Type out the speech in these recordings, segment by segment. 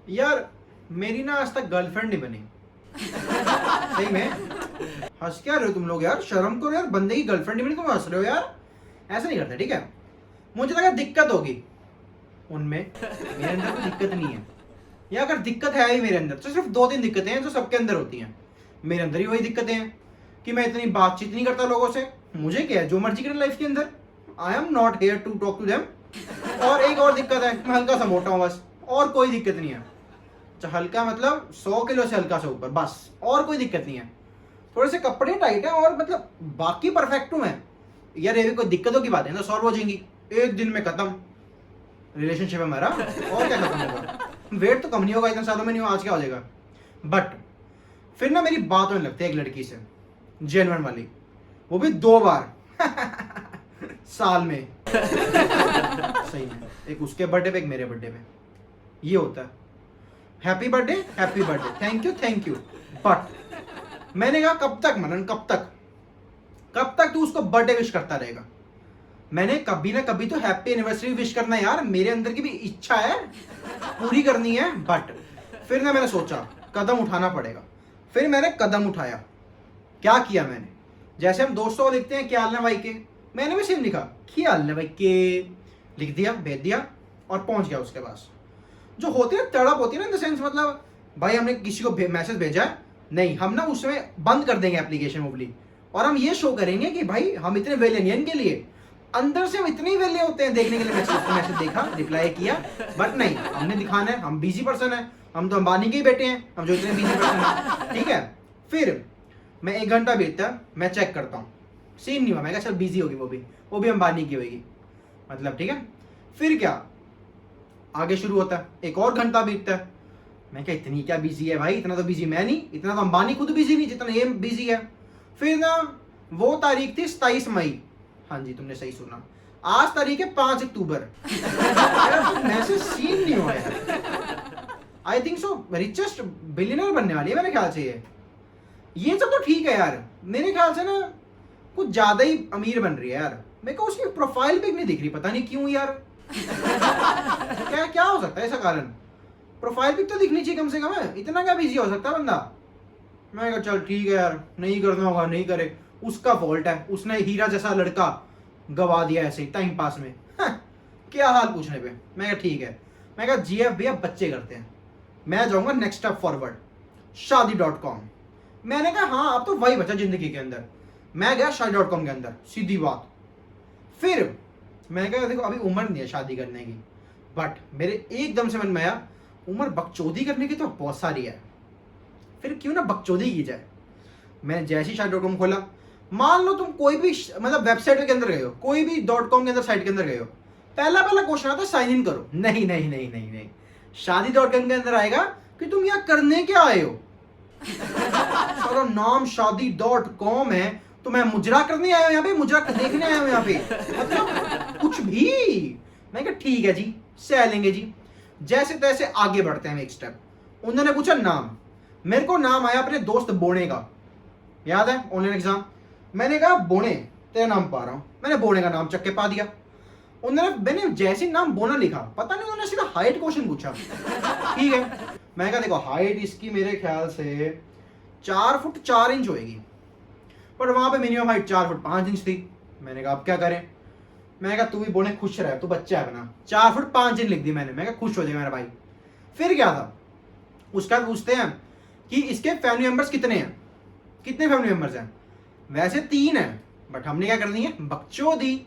यार मेरी ना आज तक गर्लफ्रेंड नहीं बनी। सही में। हंस क्या रहे हो तुम लोग यार, शर्म करो यार, बंदे की गर्लफ्रेंड नहीं बनी तुम हंस रहे हो यार। ऐसा नहीं करते ठीक है। मुझे लगा दिक्कत होगी उनमें, मेरे अंदर कोई दिक्कत नहीं है। या अगर दिक्कत है ही मेरे अंदर तो सिर्फ दो तीन दिक्कतें हैं जो सबके अंदर होती हैं। मेरे अंदर ही वही दिक्कतें हैं कि मैं इतनी बातचीत नहीं करता लोगों से। मुझे क्या है, जो मर्जी करें लाइफ के अंदर, I am not here to talk to them. और एक और दिक्कत है, मैं हल्का सा मोटा हूँ बस, और कोई दिक्कत नहीं है। हल्का मतलब 100 किलो से हल्का से ऊपर, बस, और कोई दिक्कत नहीं है। थोड़े से कपड़े टाइट है और मतलब बाकी परफेक्ट हूं मैं। यार ये भी कोई दिक्कतों की बात है ना, सॉल्व हो जाएंगी एक दिन में, खत्म रिलेशनशिप है हमारा। और क्या खत्म होगा, वेट तो कम नहीं होगा, इतने सालों में नहीं हो, आज क्या हो जाएगा। बट फिर ना मेरी बात होने लगती है एक लड़की से, जेन्युइन वाली, वो भी 2 बार साल में। सही में, एक उसके बर्थडे पे एक मेरे बर्थडे पे। ये होता है happy birthday thank you. But मैंने कहा कब तक मनन, कब तक तू उसको बर्थडे विश करता रहेगा। मैंने कभी ना कभी तो हैप्पी एनिवर्सरी विश करना यार, मेरे अंदर की भी इच्छा है, पूरी करनी है। बट फिर ना मैंने सोचा कदम उठाना पड़ेगा। फिर मैंने कदम उठाया। क्या किया मैंने, जैसे हम दोस्तों को लिखते हैं क्या हाल है भाई के, मैंने भी सेम लिखा क्या हाल है भाई के, लिख दिया, भेज दिया और पहुंच गया उसके पास। जो होती है तड़प होती है ना, इन द सेंस मतलब भाई हमने किसी को मैसेज भेजा है, नहीं हम ना उसमें बंद कर देंगे एप्लीकेशन मोबली, और हम ये शो करेंगे कि भाई हम इतने वेले नहीं हैं इनके लिए। अंदर से हम इतने ही वेले होते हैं देखने के लिए मैसेज देखा, रिप्लाई किया, बट नहीं, हमने दिखाना है हम बिजी पर्सन है, हम तो अंबानी के ही बेटे हैं, हम जो इतने बिजी पर्सन है। ठीक है, फिर मैं 1 घंटा बीतता है, मैं चेक करता हूँ, सीन नहीं हुआ, मैं कहा चल बिजी होगी, वो भी अंबानी की होगी, मतलब ठीक है। फिर क्या आगे शुरू होता है, एक और घंटा बीतता है, मैं क्या इतनी क्या बिजी है भाई, इतना तो बिजी मैं नहीं, इतना तो अंबानी खुद बिजी नहीं जितना ये बिजी है। फिर ना वो तारीख थी 27 मई, हाँ जी तुमने सही सुना, आज तारीख है 5 अक्टूबर। मैसेज सीन नहीं हुआ यार। I think so richest billionaire बनने वाली है मेरे ख्याल से ये सब तो ठीक है यार, मेरे ख्याल से ना कुछ ज्यादा ही अमीर बन रही है यार। मेरे को उसकी प्रोफाइल पिक नहीं दिख रही, पता नहीं क्यों यार। क्या क्या हो सकता है ऐसा कारण, प्रोफाइल पिक तो दिखनी चाहिए कम से कम है, इतना क्या बिजी हो सकता है बंदा। मैं कहा चल ठीक है यार, नहीं करना होगा नहीं करे, उसका फॉल्ट है, उसने हीरा जैसा लड़का गवा दिया ऐसे ही टाइम पास में। क्या हाल पूछने पे। मैं कहा ठीक है, मैं कहा जीएफ भैया बच्चे करते हैं, मैं जाऊंगा नेक्स्ट स्टेप फॉरवर्ड शादी.com। मैंने कहा हाँ अब तो वही बचा जिंदगी के अंदर। मैं गया शादी.com के अंदर, सीधी बात। फिर मैं कहा देखो अभी उम्र नहीं है शादी करने की, बट मेरे एकदम से मन में आया उम्र बकचोदी करने की तो बहुत सारी है, फिर क्यों ना बकचोदी की जाए। मैंने जैसे ही शादी.com खोला, मान लो तुम कोई भी मतलब वेबसाइट के अंदर गए हो, कोई भी .com के अंदर साइट के अंदर गए हो, पहला क्वेश्चन आता है साइन इन करो। नहीं नहीं नहीं नहीं नहीं, शादी.com के अंदर आएगा कि तुम यहाँ करने क्या आए हो। सारा नाम शादी.com है तो मैं मुजरा करने आया हूं यहाँ पे, मुजरा देखने आया हूं यहाँ पे, मतलब कुछ भी। मैं कहा ठीक है जी सह लेंगे जी। जैसे तैसे आगे बढ़ते हैं एक स्टेप। उन्होंने पूछा नाम, मेरे को नाम आया अपने दोस्त बोने का, याद है ऑनलाइन एग्जाम। मैंने कहा बोने तेरा नाम पा रहा हूं, मैंने बोने का नाम चक्के पा दिया। मैंने जैसे नाम बोना लिखा, पता नहीं उन्होंने सीधा हाइट क्वेश्चन पूछा। ठीक है, मैं कहा देखो हाइट इसकी मेरे ख्याल से 4 फुट 4 इंच होएगी, पर वहां पे मिनिमम हाइट 4 फुट 5 इंच थी। मैंने कहा अब क्या करें, मैंने कहा तू भी बोने खुश रहे, तू बच्चा है अपना, 4 फुट 5 इंच लिख दी मैंने। मैं कहा खुश हो जाए मेरा भाई। फिर क्या था, उसका पूछते हैं कि इसके फैमिली मेंबर्स कितने हैं, कितने फैमिली मेंबर्स हैं। वैसे 3 है, बट हमने क्या करनी है बकचोदी।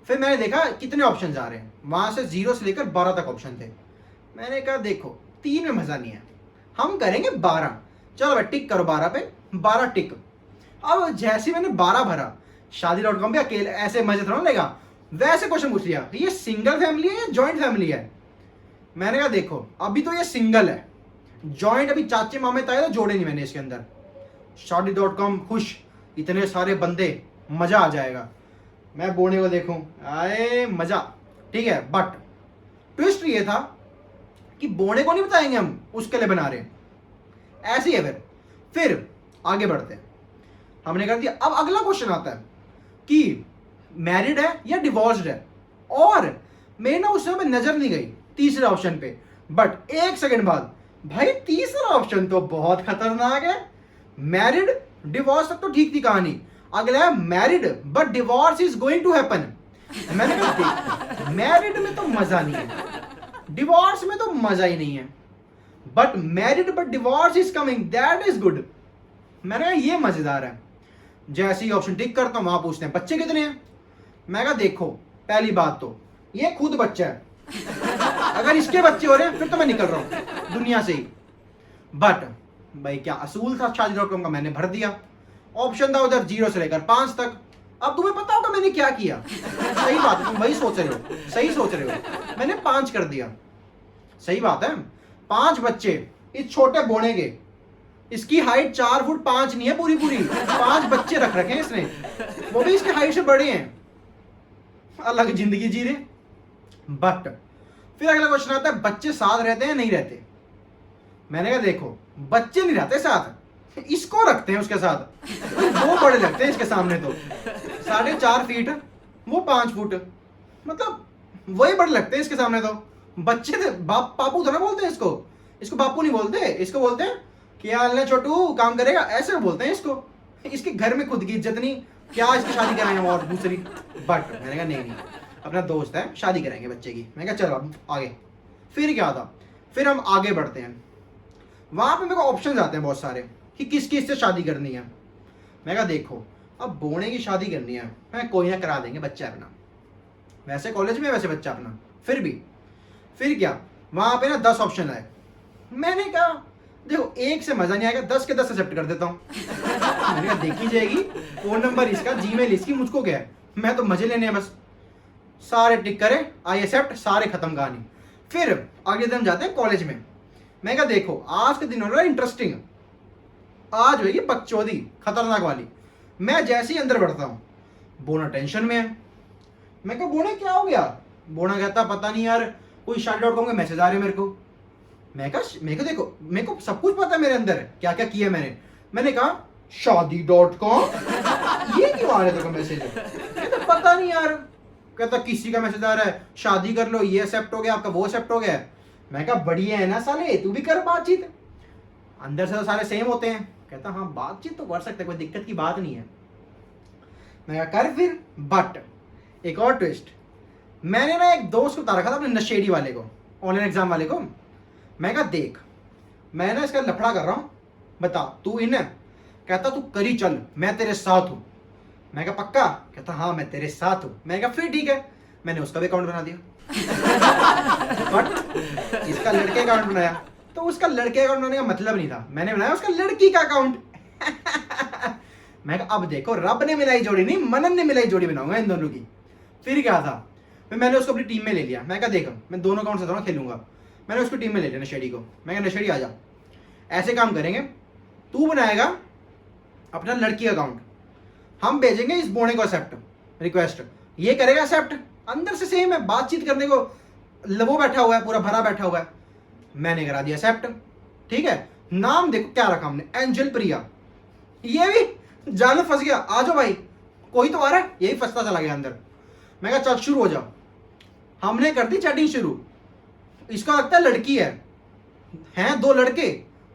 फिर मैंने देखा कितने ऑप्शन आ रहे हैं, वहां से 0 से लेकर 12 तक ऑप्शन थे। मैंने कहा देखो 3 में मजा नहीं है, हम करेंगे 12। चलो भाई टिक करो 12 पे, 12 टिक। अब जैसे मैंने 12 भरा, शादी.com पे अकेले ऐसे मजे थोड़ा लेगा, वैसे क्वेश्चन पूछ लिया ये सिंगल फैमिली है या जॉइंट फैमिली है। मैंने कहा देखो अभी तो ये सिंगल है, जॉइंट अभी चाचे मामे ताए तो जोड़े नहीं मैंने इसके अंदर। शादी.com खुश, इतने सारे बंदे, मजा आ जाएगा। मैं बोने को देखूं, आए मजा। ठीक है, बट ट्विस्ट ये था कि बोने को नहीं बताएंगे हम, उसके लिए बना रहे हैं। ऐसे ही है। फिर आगे बढ़ते हैं, हमने कर दिया। अब अगला क्वेश्चन आता है कि मैरिड है या डिवोर्स्ड है, और मेरे ना उस समय नजर नहीं गई तीसरे ऑप्शन पे, बट एक सेकंड बाद भाई तीसरा ऑप्शन तो बहुत खतरनाक है। मैरिड, डिवोर्स तक तो ठीक थी कहानी, अगला है married but divorce is going to happen. मैंने कहा मैरिड में तो मजा नहीं है, डिवोर्स में तो मजा ही नहीं है, but married but divorce is coming, that is good. मैंने कहा ये मजेदार है। जैसे ही ऑप्शन टिक करता हूं वहां पूछते हैं बच्चे कितने हैं। मैं कहा देखो पहली बात तो ये खुद बच्चा है, अगर इसके बच्चे हो रहे हैं फिर तो मैं निकल रहा हूं दुनिया से ही। बट भाई क्या असूल था शादी.com का, मैंने भर दिया। ऑप्शन था उधर 0 से लेकर 5 तक। अब तुम्हें पता होगा मैंने क्या किया। सही बात है, तुम वही सोच रहे हो, सही सोच रहे हो। मैंने 5 कर दिया। सही बात है, 5 बच्चे इस छोटे बोने के, इसकी हाइट 4 फुट 5 नहीं है पूरी पूरी, 5 बच्चे रख रखे हैं इसने, वो भी इसकी हाइट से बड़े हैं, अलग जिंदगी जी रहे। बट फिर अगला क्वेश्चन आता है बच्चे साथ रहते हैं नहीं रहते। मैंने कहा देखो बच्चे नहीं रहते साथ, इसको रखते हैं उसके साथ, वो बड़े लगते हैं इसके सामने तो, 4.5 फीट वो 5 फुट, मतलब वही बड़े लगते हैं इसके सामने तो। बच्चे थे बाप पापू तो ना बोलते हैं इसको, इसको बापू नहीं बोलते, इसको बोलते हैं क्या हाल है छोटू काम करेगा, ऐसे बोलते हैं इसको। इसके घर में खुद की इज्जत नहीं, क्या इसकी शादी कराएंगे और दूसरी। बट मैंने कहा नहीं अपना दोस्त है शादी कराएंगे बच्चे की। मैंने कहा चलो अब आगे। फिर क्या था, फिर हम आगे बढ़ते हैं। वहां पे मेरे को ऑप्शन आते हैं बहुत सारे कि किस किस से शादी करनी है। मैं कहा देखो अब बोने की शादी करनी है, मैं कोई ना करा देंगे बच्चा अपना, वैसे कॉलेज में वैसे बच्चा अपना। फिर क्या वहां पे ना 10 ऑप्शन आए। मैंने कहा देखो एक से मजा नहीं आएगा, 10 के 10 एक्सेप्ट कर देता हूँ। मैंने कहा देखी जाएगी, फोन नंबर इसका, जीमेल इसकी, मुझको क्या है, मैं तो मजे लेने हैं बस। सारे टिक करे, आई एक्सेप्ट, सारे खत्म कहानी। फिर अगले दिन जाते हैं कॉलेज में। मैं कहा देखो आज के दिन हो रहा है इंटरेस्टिंग, आज होगी बकचोदी खतरनाक वाली। मैं जैसे ही अंदर बढ़ता हूँ बोना टेंशन में है। मैं कहा बोना क्या हो गया। बोना कहता पता नहीं यार कोई शादी.com के मैसेज आ रहे मेरे को। मैं कहा देखो मेरे को सब कुछ पता है मेरे अंदर क्या क्या किया मैंने कहा शादी.com ये क्यों आ रहे थे मैसेज। कहता पता नहीं यार, कहता किसी का मैसेज आ रहा है शादी कर लो, ये एक्सेप्ट हो गया आपका, वो एक्सेप्ट हो गया। मैं कहा बढ़िया है ना साले, तू भी कर बातचीत, अंदर से तो सारे सेम होते हैं। कहता हाँ बातचीत तो कर सकते, कोई दिक्कत की बात नहीं है। मैं कहा कर फिर। बट एक और ट्विस्ट, मैंने ना एक दोस्त को बता रखा था अपने नशेड़ी वाले को, ऑनलाइन एग्जाम वाले को। मैं कहा देख मैं ना इसका लफड़ा कर रहा हूँ, बता तू इन है। कहता तू करी चल मैं तेरे साथ हूँ। मैं कहा पक्का। कहता हाँ मैं तेरे साथ हूँ। मैं कहा फिर ठीक है। मैंने उसका भी अकाउंट बना दिया। बट इसका लड़के अकाउंट बनाया, तो उसका लड़के अकाउंट बनाने का मतलब नहीं था, मैंने बनाया उसका लड़की का अकाउंट। मैं कहा अब देखो रब ने मिलाई जोड़ी नहीं, मनन ने मिलाई जोड़ी बनाऊंगा इन दोनों की। फिर क्या था, फिर मैंने उसको अपनी टीम में ले लिया। मैं कहा देखो मैं दोनों अकाउंट से दोनों खेलूंगा। मैंने उसको टीम में ले लिया नशेड़ी को। मैं कहा नशेड़ी आ जा, ऐसे काम करेंगे, तू बनाएगा अपना लड़की अकाउंट, हम भेजेंगे इस बोने को एक्सेप्ट रिक्वेस्ट, ये करेगा एक्सेप्ट, अंदर से सेम है, बातचीत करने को वो बैठा हुआ है, पूरा भरा बैठा हुआ है। मैंने करा दिया एक्सेप्ट, ठीक है। नाम देखो क्या रखा हमने, एंजल प्रिया। ये भी जाल में फंस गया, आ जाओ भाई कोई तो आ रहा है, यही फंसता चला गया अंदर। मैं कहा चल शुरू हो जाओ। हमने कर दी चैटिंग शुरू। इसका लगता है लड़की है, हैं 2 लड़के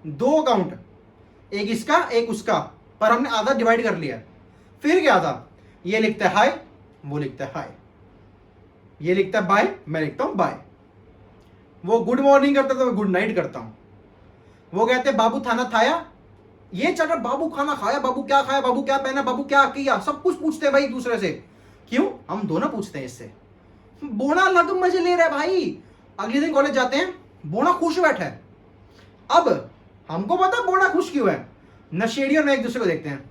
2 अकाउंट, एक इसका एक उसका, पर हमने आधा डिवाइड कर लिया। फिर क्या था, ये लिखता है हाय, वो लिखता है हाय, ये लिखता है बाय, मैं लिखता हूं बाय। वो गुड मॉर्निंग करता था, मैं गुड नाइट करता हूं। वो कहते हैं बाबू खाना खाया, ये चल बाबू खाना खाया, बाबू क्या खाया, बाबू क्या पहना, बाबू क्या किया, सब कुछ पूछते हैं भाई दूसरे से। क्यों, हम दोनों पूछते हैं इससे। बोना अलग मजे ले रहा है भाई। अगले दिन कॉलेज जाते हैं, बोना खुश बैठा है। अब हमको पता बोना खुश क्यों है, नशेड़ी और मैं एक दूसरे को देखते हैं।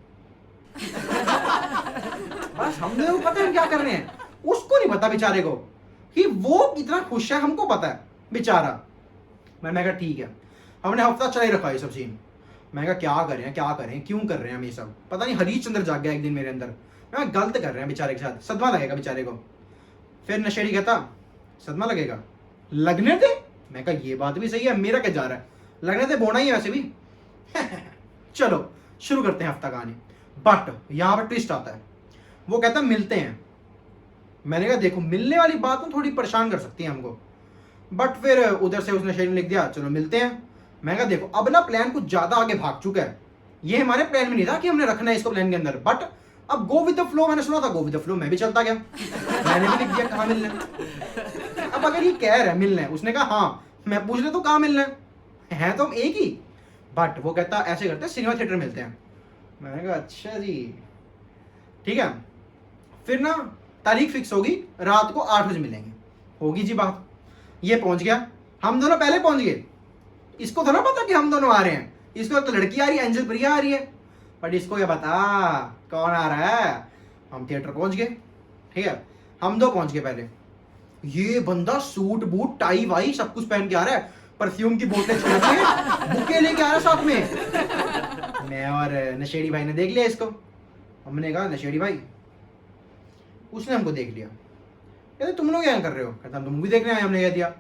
बस हमने को पता है क्या कर रहे हैं, उसको नहीं पता बेचारे को कि वो इतना खुश है, हमको पता है बेचारा। मैंने कहा ठीक है, हमने हफ्ता चला ही रखा ये सब सीन। मैं कहा क्या करें क्यों कर रहे हैं हम ये सब, पता नहीं हरीशचंद्र जाग गया एक दिन मेरे अंदर। मैं गलत कर रहे हैं बेचारे के साथ, सदमा लगेगा बेचारे को। फिर नशेड़ी कहता सदमा लगेगा, लगने दे। मैं कहा ये बात भी सही है, मेरा क्या जा रहा है, लगने दे, बोना ही है वैसे भी। चलो शुरू करते हैं हफ्ता कहानी। बट यहां पर ट्विस्ट आता है, वो कहता मिलते हैं। मैंने कहा देखो मिलने वाली बात तो थोड़ी परेशान कर सकती है हमको। बट फिर उधर से उसने शेर ने लिख दिया चलो मिलते हैं। मैं कहा देखो अब ना प्लान कुछ ज्यादा आगे भाग चुका है, ये हमारे प्लान में नहीं था कि हमने रखना है इसको प्लान के अंदर, बट अब गो विद द फ्लो, मैंने सुना था गो विद द फ्लो, मैं भी चलता गया, मैंने भी लिख दिया कहाँ मिलना है। अब अगर ये कह रहा है मिलना है, उसने कहा हाँ, मैं पूछ ले तो कहाँ मिलना है तो हम एक ही, बट वो कहता ऐसे करते हैं सिनेमा थिएटर मिलते हैं। मैंने कहा अच्छा जी ठीक है। फिर ना तारीख फिक्स होगी, रात को 8 बजे मिलेंगे, होगी जी बात। ये पहुंच गया, हम दोनों पहले पहुंच गए, इसको तो ना पता कि हम दोनों आ रहे हैं, इसको तो लड़की आ रही है, एंजल प्रिया आ रही है, बट इसको क्या पता कौन आ रहा है। हम थिएटर पहुंच गए, ठीक है, हम दो पहुंच गए पहले। ये बंदा सूट बूट टाई वाई सब कुछ पहन के आ रहा है, परफ्यूम की बोतलें छोड़ के बुके लेके आ रहा है साथ में। मैं और नशेड़ी भाई ने देख लिया इसको, हमने कहा नशेड़ी भाई, उसने हमको देख लिया, कहते तुम लोग क्या कर रहे हो, कहता हम तो मूवी देख रहे हैं। हमने कह दिया,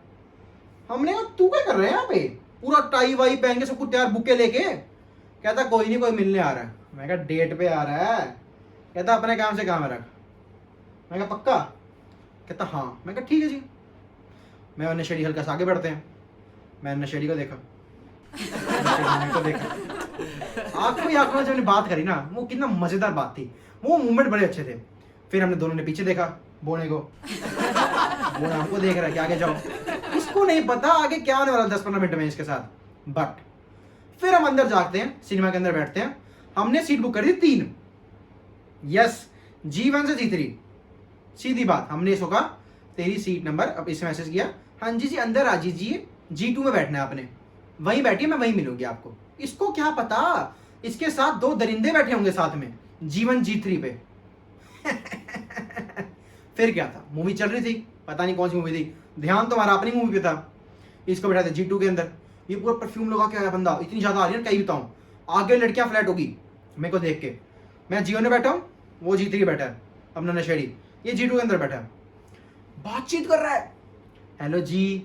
हमने कहा तू क्या कर रहे हैं यहाँ पे, पूरा टाई वाई पहन के सब कुछ तैयार बुके लेके, कहता कोई नहीं कोई मिलने आ रहा है। मैं कहा डेट पे आ रहा है, कहता अपने काम से काम रख। मैं कहा पक्का, कहता हाँ। मैं कहा ठीक है जी। मैं और नशेड़ी हल्का सा आगे बढ़ते हैं, मैंने नशेड़ी को देखा, नशेड़ी को देखा, आंखों ही आंखों में जब बात करी ना, वो कितना मजेदार बात थी, वो मूवमेंट बड़े अच्छे थे। फिर हमने दोनों ने पीछे देखा बोने को, बोना हमको देख रहा है कि आगे जाओ, इसको नहीं पता आगे क्या होने वाला 10-15 मिनट में इसके साथ। बट फिर हम अंदर जाते हैं, सिनेमा के अंदर बैठते हैं, हमने सीट बुक कर दी 3, यस G1 से G3, सीधी बात। हमने इसको कहा तेरी सीट नंबर, अब इसे मैसेज किया हाँ जी अंदर आ जाइए, G2 में बैठना है आपने, वहीं बैठिए मैं वहीं मिलूंगी आपको। इसको क्या पता इसके साथ 2 दरिंदे बैठे होंगे साथ में G1 G3 पे। फिर क्या था, मूवी चल रही थी, पता नहीं कौन सी मूवी थी, ध्यान तो हमारा अपनी मूवी पे था। इसको बैठा था G2 के अंदर, ये पूरा परफ्यूम लगा के आया बंदा, इतनी ज्यादा आ रही है कहीं बताऊं, आगे लड़कियां फ्लैट होगी मेरे को देख के। मैं G1 में बैठा हूँ, वो G3 बैठा है, अपना नशेड़ी ये G2 के अंदर बैठा है, बातचीत कर रहा है, हेलो जी,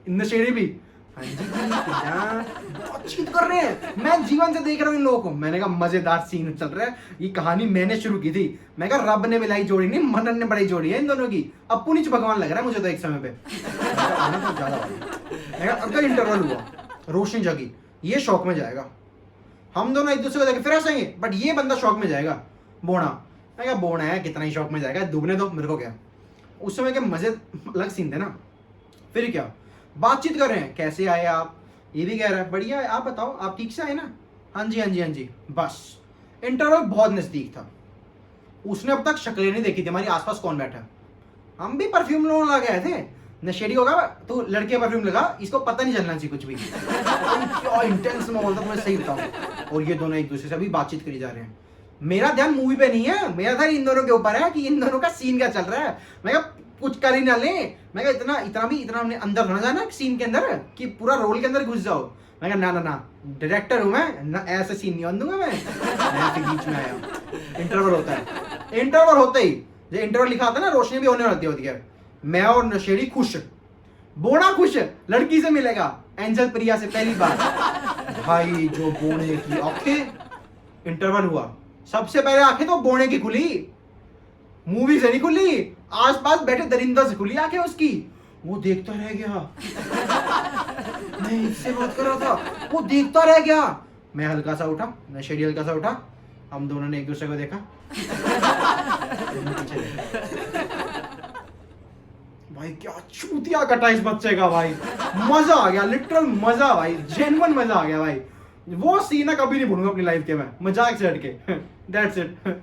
नशेड़ी भी हाँ जी बातचीत कर रहे हैं। मैं G1 से देख रहा हूँ इन लोगों को, मैंने कहा मजेदार सीन चल रहा है, ये कहानी मैंने शुरू की थी, मैं कहा रब ने मिलाई जोड़ी नहीं मनन ने बड़ी जोड़ी है इन दोनों की, अपू नीच भगवान लग रहा है मुझे तो एक समय पे। आना तो ज्यादा, मैं कहा अगर इंटरवल हुआ, रोशनी जगी, ये शौक में जाएगा, हम दोनों एक दूसरे को देख फिर हंसेंगे, बट ये बंदा शौक में जाएगा, बोना। मैं कहा बोना है कितना ही शौक में जाएगा, डूबने दो मेरे को क्या। उस समय के मजे अलग सीन थे ना। फिर क्या बातचीत कर रहे हैं, कैसे आए आप, ये भी कह रहा है बढ़िया है, आप बताओ आप ठीक से आए ना, हाँ जी हाँ जी हाँ जी। बस इंटरवल बहुत नजदीक था, उसने अब तक शक्लें नहीं देखी थी हमारी आसपास कौन बैठा है। हम भी परफ्यूम लगा गए थे, नशेड़ी होगा तो लड़के परफ्यूम लगा, इसको पता नहीं चलना चाहिए कुछ भी। क्या इंटेंस माहौल था, तुम्हें सही बताऊं। और ये दोनों एक दूसरे से अभी बातचीत करी जा रहे हैं, मेरा ध्यान मूवी पे नहीं है, मेरा ध्यान इन दोनों के ऊपर है कि इन दोनों का सीन क्या चल रहा है। मैं कहा कुछ कर ही ना ले, मैं कहा इतना हमने अंदर ना जाना सीन के अंदर कि पूरा रोल के अंदर घुस जाओ। मैं कहा ना डायरेक्टर हूं मैं ना, ऐसे सीन नहीं दूंगा मैं फिर बीच में आया। इंटरवल होता है, इंटरवल होते ही जो इंटरवल लिखा आता है ना, रोशनी भी होने होती है। मैं और नशेड़ी खुश, बोना खुश, लड़की से मिलेगा एंजल प्रिया से पहली बार। भाई जो बोने की आंखें, इंटरवल हुआ, सबसे पहले आंखें तो बोने की खुली, मूवी से नहीं खुली, आसपास बैठे दरिंदा से खुली आंखें उसकी। वो देखता रह गया, मैं इससे बात कर रहा था, वो देखता रह गया। मैं हल्का सा उठा, नशेड़ी हल्का सा उठा, हम दोनों ने एक दूसरे को देखा। भाई क्या चूतिया कटा इस बच्चे का भाई, मजा आ गया, लिटरल मजा भाई, जेन्युइन मजा आ गया भाई। वो सीन कभी नहीं भूलूंगा अपनी लाइफ के, मैं मजाक से हट के। That's it.